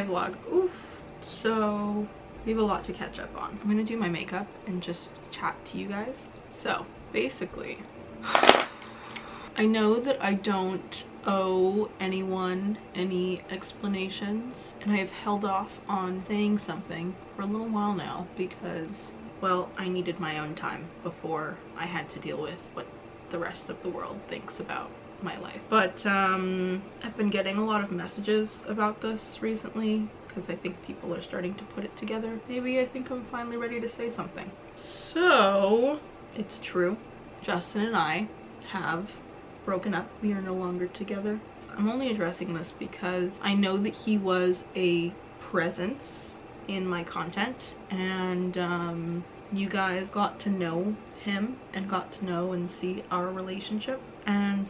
vlog. Oof. So we have a lot to catch up on. I'm gonna do my makeup and just chat to you guys. So basically, I know that I don't owe anyone any explanations, and I have held off on saying something for a little while now because, well, I needed my own time before I had to deal with what the rest of the world thinks about my life. But I've been getting a lot of messages about this recently because I think people are starting to put it together. Maybe I think I'm finally ready to say something. So it's true, Justin and I have broken up. We are no longer together. I'm only addressing this because I know that he was a presence in my content, and you guys got to know him and got to know and see our relationship, and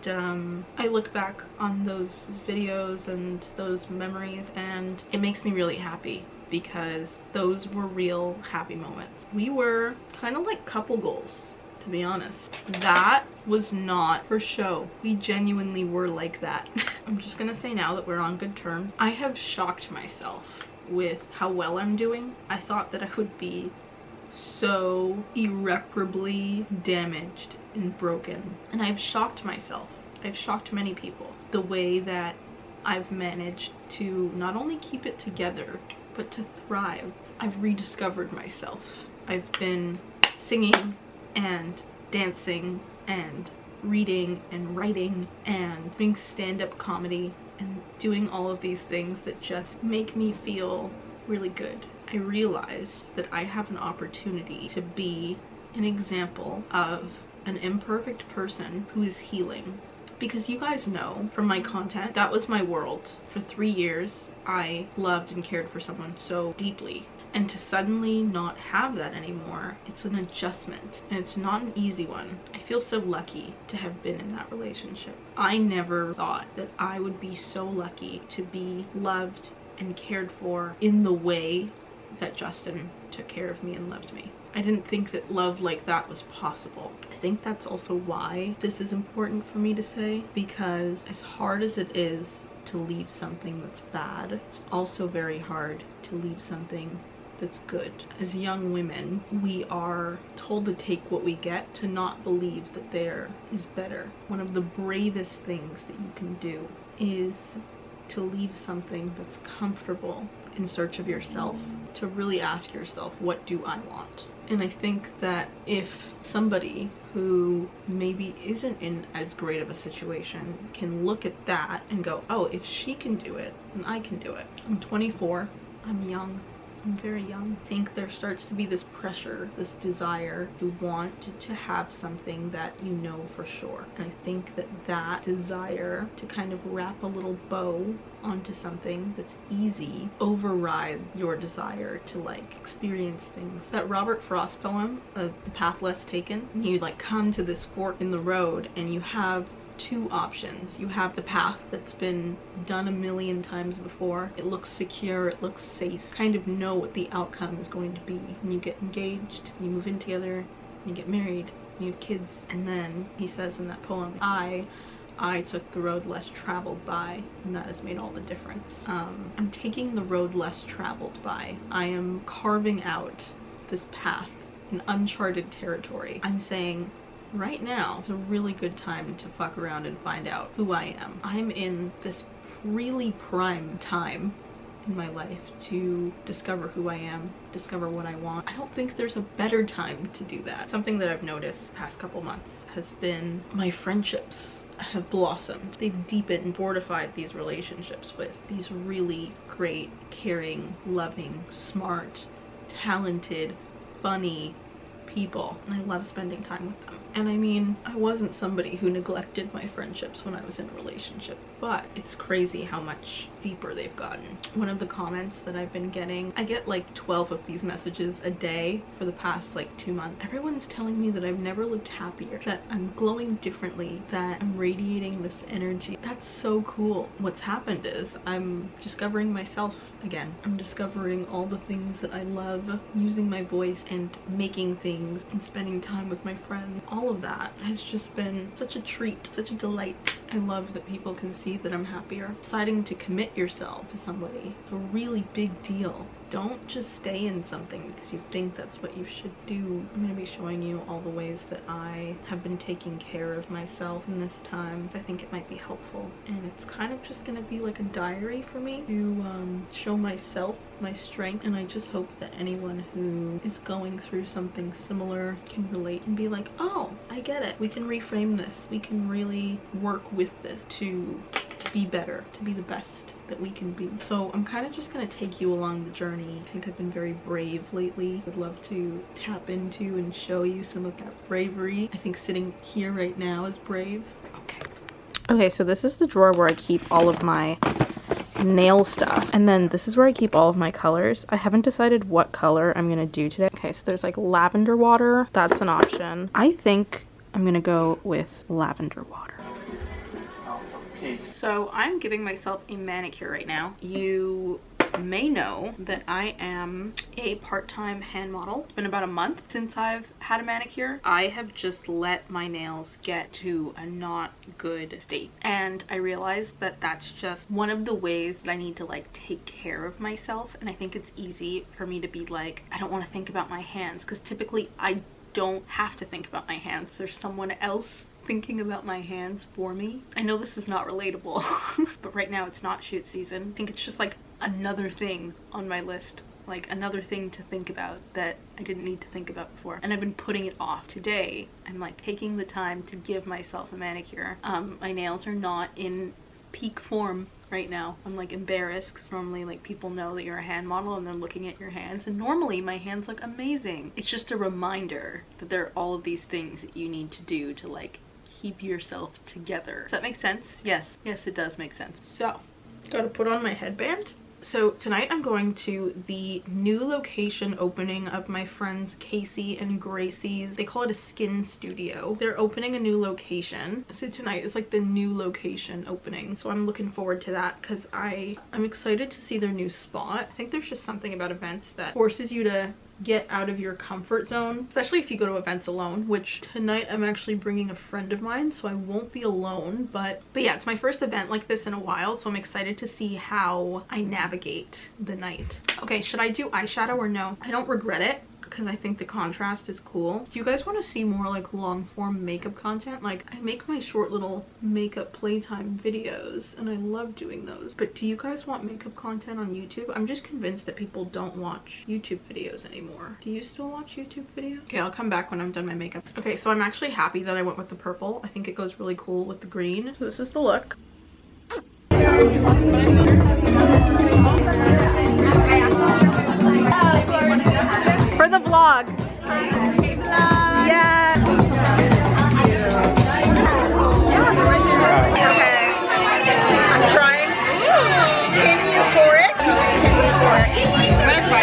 I look back on those videos and those memories and it makes me really happy because those were real happy moments. We were kind of like couple goals, to be honest. That was not for show. We genuinely were like that. I'm just gonna say now that we're on good terms. I have shocked myself with how well I'm doing. I thought that I would be so irreparably damaged and broken, and I've shocked myself. I've shocked many people. The way that I've managed to not only keep it together but to thrive. I've rediscovered myself. I've been singing and dancing and reading and writing and doing stand-up comedy and doing all of these things that just make me feel really good. I realized that I have an opportunity to be an example of an imperfect person who is healing. Because you guys know from my content, that was my world. For 3 years, I loved and cared for someone so deeply. And to suddenly not have that anymore, it's an adjustment, and it's not an easy one. I feel so lucky to have been in that relationship. I never thought that I would be so lucky to be loved and cared for in the way that Justin took care of me and loved me. I didn't think that love like that was possible. I think that's also why this is important for me to say, because as hard as it is to leave something that's bad, it's also very hard to leave something that's good. As young women, we are told to take what we get, to not believe that there is better. One of the bravest things that you can do is to leave something that's comfortable in search of yourself, to really ask yourself, what do I want? And I think that if somebody who maybe isn't in as great of a situation can look at that and go, oh, if she can do it, then I can do it. I'm 24, I'm young. I'm very young. I think there starts to be this pressure, this desire to want to have something that you know for sure. And I think that that desire to kind of wrap a little bow onto something that's easy override your desire to like experience things. That Robert Frost poem, The Path Less Taken, you like come to this fork in the road and you have two options. You have the path that's been done a million times before. It looks secure, it looks safe. Kind of know what the outcome is going to be. And you get engaged, you move in together, you get married, you have kids. And then he says in that poem, I took the road less traveled by, and that has made all the difference. I'm taking the road less traveled by. I am carving out this path in uncharted territory. I'm saying, right now is a really good time to fuck around and find out who I am. I'm in this really prime time in my life to discover who I am, discover what I want. I don't think there's a better time to do that. Something that I've noticed the past couple months has been my friendships have blossomed. They've deepened and fortified these relationships with these really great, caring, loving, smart, talented, funny people, and I love spending time with them. And I mean, I wasn't somebody who neglected my friendships when I was in a relationship, but it's crazy how much deeper they've gotten. One of the comments that I've been getting, I get like 12 of these messages a day for the past like 2 months. Everyone's telling me that I've never lived happier, that I'm glowing differently, that I'm radiating this energy. That's so cool. What's happened is I'm discovering myself again. I'm discovering all the things that I love, using my voice and making things and spending time with my friends. All of that has just been such a treat, such a delight. I love that people can see that I'm happier. Deciding to commit yourself to somebody is a really big deal. Don't just stay in something because you think that's what you should do. I'm going to be showing you all the ways that I have been taking care of myself in this time. I think it might be helpful, and it's kind of just going to be like a diary for me to show myself my strength, and I just hope that anyone who is going through something similar can relate and be like, oh, I get it. We can reframe this. We can really work with this to be better, to be the best that we can be. So I'm kind of just gonna take you along the journey. I think I've been very brave lately. I'd love to tap into and show you some of that bravery. I think sitting here right now is brave. Okay, so this is the drawer where I keep all of my nail stuff, and then this is where I keep all of my colors. I haven't decided what color I'm gonna do today. Okay, so there's like lavender water. That's an option. I think I'm gonna go with lavender water. So I'm giving myself a manicure right now. You may know that I am a part-time hand model. It's been about a month since I've had a manicure. I have just let my nails get to a not good state, and I realized that that's just one of the ways that I need to like take care of myself. And I think it's easy for me to be like, I don't want to think about my hands, because typically I don't have to think about my hands. There's someone else thinking about my hands for me. I know this is not relatable, but right now it's not shoot season. I think it's just like another thing on my list, like another thing to think about that I didn't need to think about before, and I've been putting it off. Today I'm like taking the time to give myself a manicure. My nails are not in peak form right now. I'm like embarrassed because normally like people know that you're a hand model and they're looking at your hands, and normally my hands look amazing. It's just a reminder that there are all of these things that you need to do to like keep yourself together. Does that make sense? Yes it does make sense. So gotta put on my headband. So tonight I'm going to the new location opening of my friends Casey and Gracie's. They call it a skin studio. They're opening a new location. So tonight is like the new location opening. So I'm looking forward to that because I'm excited to see their new spot. I think there's just something about events that forces you to get out of your comfort zone, especially if you go to events alone, which tonight I'm actually bringing a friend of mine, so I won't be alone. But yeah, it's my first event like this in a while, so I'm excited to see how I navigate the night. Okay, should I do eyeshadow or no? I don't regret it because I think the contrast is cool. Do you guys want to see more like long form makeup content? Like, I make my short little makeup playtime videos and I love doing those, but do you guys want makeup content on YouTube? I'm just convinced that people don't watch YouTube videos anymore. Do you still watch YouTube videos? Okay, I'll come back when I'm done my makeup. Okay, so I'm actually happy that I went with the purple. I think it goes really cool with the green. So this is the look. For the vlog. Yeah. Okay. I'm trying. Can you pour it? I'm gonna try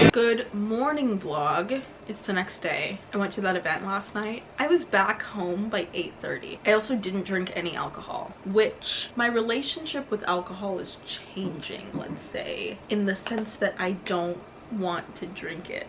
it. Good morning vlog. It's the next day. I went to that event last night. I was back home by 8:30. I also didn't drink any alcohol, which my relationship with alcohol is changing, let's say, in the sense that I don't want to drink it.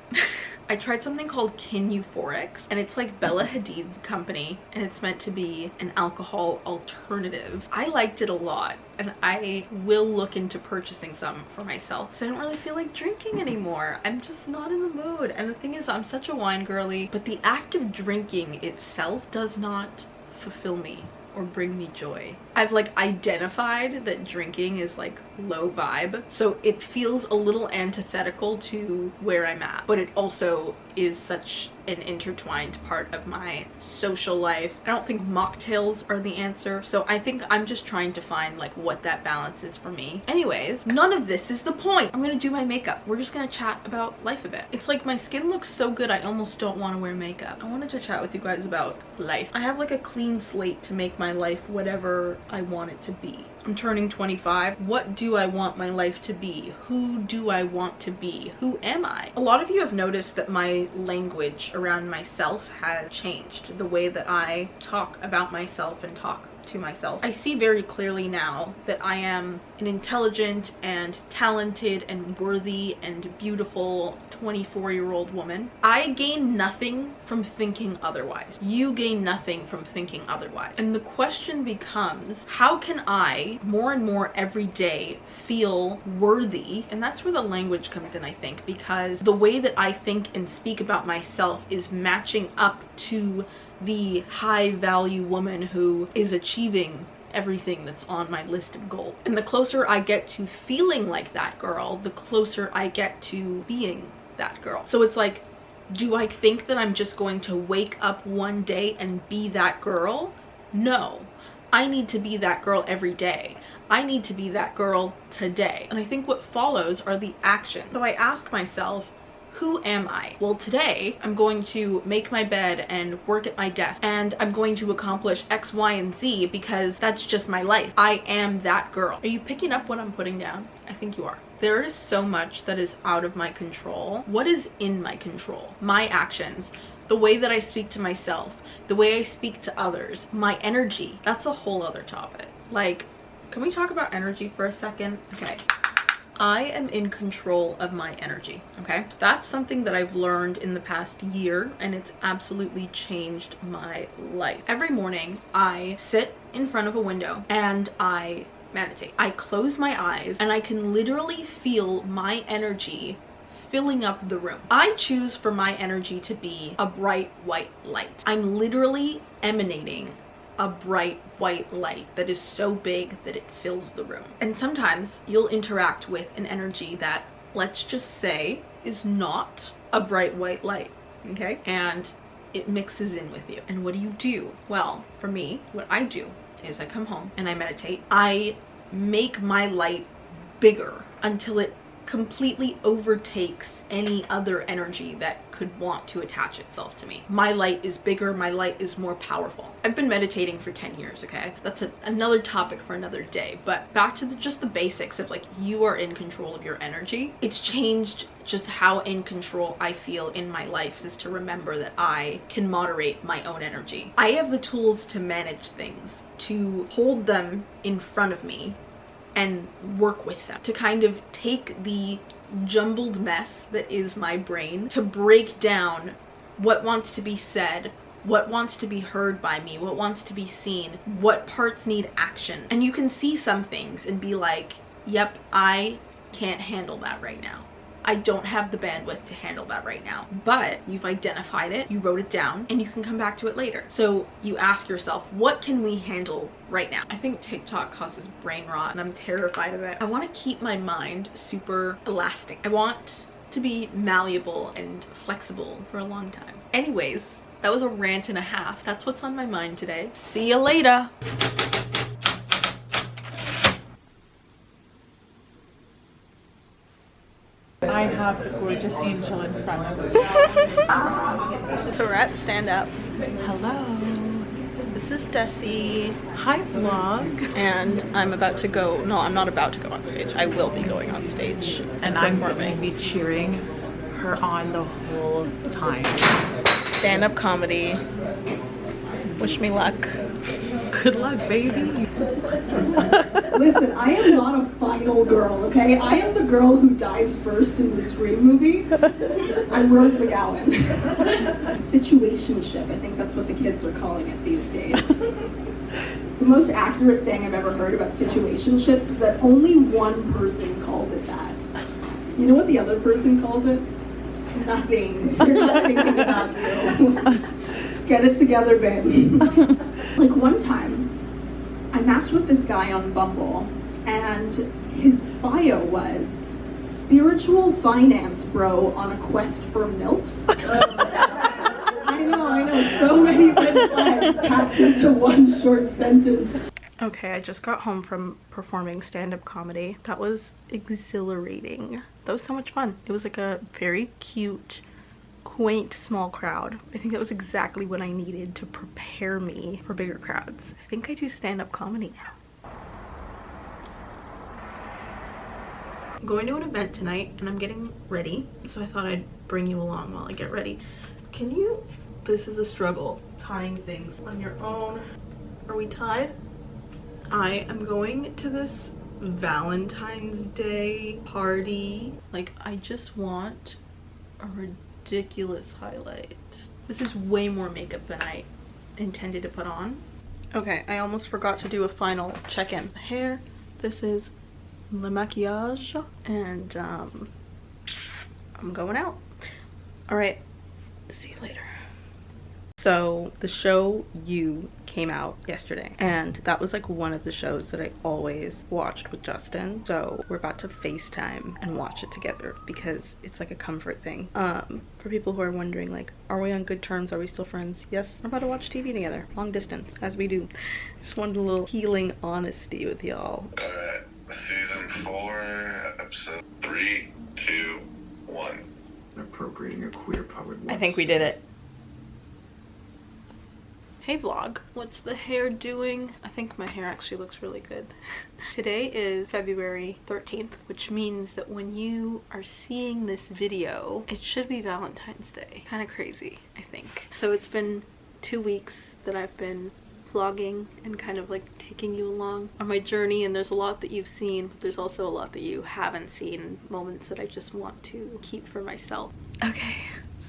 I tried something called Kin Euphorics, and it's like Bella Hadid's company, and it's meant to be an alcohol alternative. I liked it a lot, and I will look into purchasing some for myself because I don't really feel like drinking anymore. I'm just not in the mood. And the thing is, I'm such a wine girly, but the act of drinking itself does not fulfill me or bring me joy. I've like identified that drinking is like low vibe, so it feels a little antithetical to where I'm at, but it also is such an intertwined part of my social life. I don't think mocktails are the answer, so I think I'm just trying to find like what that balance is for me. Anyways, none of this is the point. I'm gonna do my makeup. We're just gonna chat about life a bit. It's like my skin looks so good I almost don't want to wear makeup. I wanted to chat with you guys about life. I have like a clean slate to make my life whatever I want it to be. I'm turning 25. What do I want my life to be? Who do I want to be? Who am I? A lot of you have noticed that my language around myself has changed. The way that I talk about myself and talk to myself. I see very clearly now that I am an intelligent and talented and worthy and beautiful 24-year-old woman. I gain nothing from thinking otherwise. You gain nothing from thinking otherwise. And the question becomes, how can I more and more every day feel worthy? And that's where the language comes in, I think, because the way that I think and speak about myself is matching up to the high value woman who is achieving everything that's on my list of goals. And the closer I get to feeling like that girl, the closer I get to being that girl. So it's like, do I think that I'm just going to wake up one day and be that girl? No. I need to be that girl every day. I need to be that girl today. And I think what follows are the actions. So I ask myself, who am I? Well, today I'm going to make my bed and work at my desk, and I'm going to accomplish X, Y, and Z because that's just my life. I am that girl. Are you picking up what I'm putting down? I think you are. There is so much that is out of my control. What is in my control? My actions, the way that I speak to myself, the way I speak to others, my energy. That's a whole other topic. Like, can we talk about energy for a second? Okay. I am in control of my energy, okay? That's something that I've learned in the past year, and it's absolutely changed my life. Every morning, I sit in front of a window and I meditate. I close my eyes and I can literally feel my energy filling up the room. I choose for my energy to be a bright white light. I'm literally emanating a bright white light that is so big that it fills the room. And sometimes you'll interact with an energy that, let's just say, is not a bright white light, okay? And it mixes in with you. And what do? Well, for me, what I do is I come home and I meditate. I make my light bigger until it completely overtakes any other energy that could want to attach itself to me. My light is bigger, my light is more powerful. I've been meditating for 10 years, okay? That's another topic for another day, but back to just the basics of like, you are in control of your energy. It's changed just how in control I feel in my life, is to remember that I can moderate my own energy. I have the tools to manage things, to hold them in front of me and work with them, to kind of take the jumbled mess that is my brain, to break down what wants to be said, what wants to be heard by me, what wants to be seen, what parts need action. And you can see some things and be like, yep, I can't handle that right now. I don't have the bandwidth to handle that right now. But you've identified it, you wrote it down, and you can come back to it later. So you ask yourself, what can we handle right now? I think TikTok causes brain rot and I'm terrified of it. I want to keep my mind super elastic. I want to be malleable and flexible for a long time. Anyways, that was a rant and a half. That's what's on my mind today. See you later. I have the gorgeous angel in front of me. Tourette, stand up. Hello. This is Desi. Hi, vlog. And I'm about to go, no, I'm not about to go on stage. I will be going on stage. And I'm going to be cheering her on the whole time. Stand-up comedy. Wish me luck. Good luck, baby. Listen, I am not a final girl, okay? I am the girl who dies first in the Scream movie. I'm Rose McGowan. Situationship, I think that's what the kids are calling it these days. The most accurate thing I've ever heard about situationships is that only one person calls it that. You know what the other person calls it? Nothing. You're not thinking about you. Get it together, babe. Like one time, I matched with this guy on Bumble, and his bio was spiritual finance bro on a quest for MILFs. I know, so many red flags packed into one short sentence. Okay, I just got home from performing stand-up comedy. That was exhilarating. That was so much fun. It was like a very cute, quaint, small crowd. I think that was exactly what I needed to prepare me for bigger crowds. I think I do stand-up comedy now. I'm going to an event tonight and I'm getting ready, so I thought I'd bring you along while I get ready. Can you, this is a struggle, tying things on your own. Are we tied? I am going to this Valentine's Day party. Like, I just want a ridiculous highlight. This is way more makeup than I intended to put on. Okay, I almost forgot to do a final check-in. Hair, this is Le Maquillage, and I'm going out. All right, see you later. So the show You came out yesterday, and that was like one of the shows that I always watched with Justin. So we're about to FaceTime and watch it together because it's like a comfort thing. For people who are wondering, like, are we on good terms? Are we still friends? Yes, we're about to watch TV together, long distance, as we do. Just wanted a little healing honesty with y'all. Alright, season 4, episode 3, 2, 1. Appropriating a queer-powered. I think we did it. Hey vlog, what's the hair doing? I think my hair actually looks really good. Today is February 13th, which means that when you are seeing this video, it should be Valentine's Day. Kind of crazy, I think. So it's been 2 weeks that I've been vlogging and kind of like taking you along on my journey, and there's a lot that you've seen, but there's also a lot that you haven't seen, moments that I just want to keep for myself. Okay,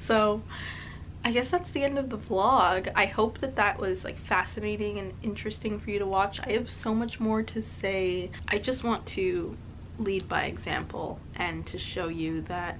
so I guess that's the end of the vlog. I hope that that was like fascinating and interesting for you to watch. I have so much more to say. I just want to lead by example and to show you that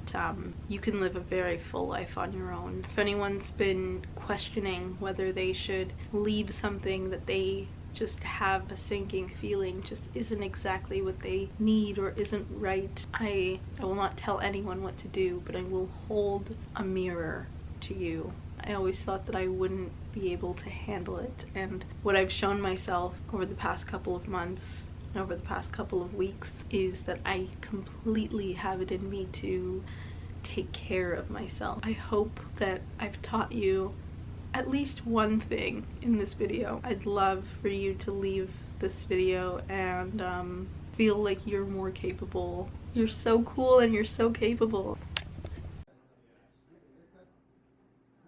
you can live a very full life on your own. If anyone's been questioning whether they should leave something that they just have a sinking feeling just isn't exactly what they need or isn't right, I will not tell anyone what to do, but I will hold a mirror to you. I always thought that I wouldn't be able to handle it, and what I've shown myself over the past couple of months and over the past couple of weeks is that I completely have it in me to take care of myself. I hope that I've taught you at least one thing in this video. I'd love for you to leave this video and feel like you're more capable. You're so cool and you're so capable.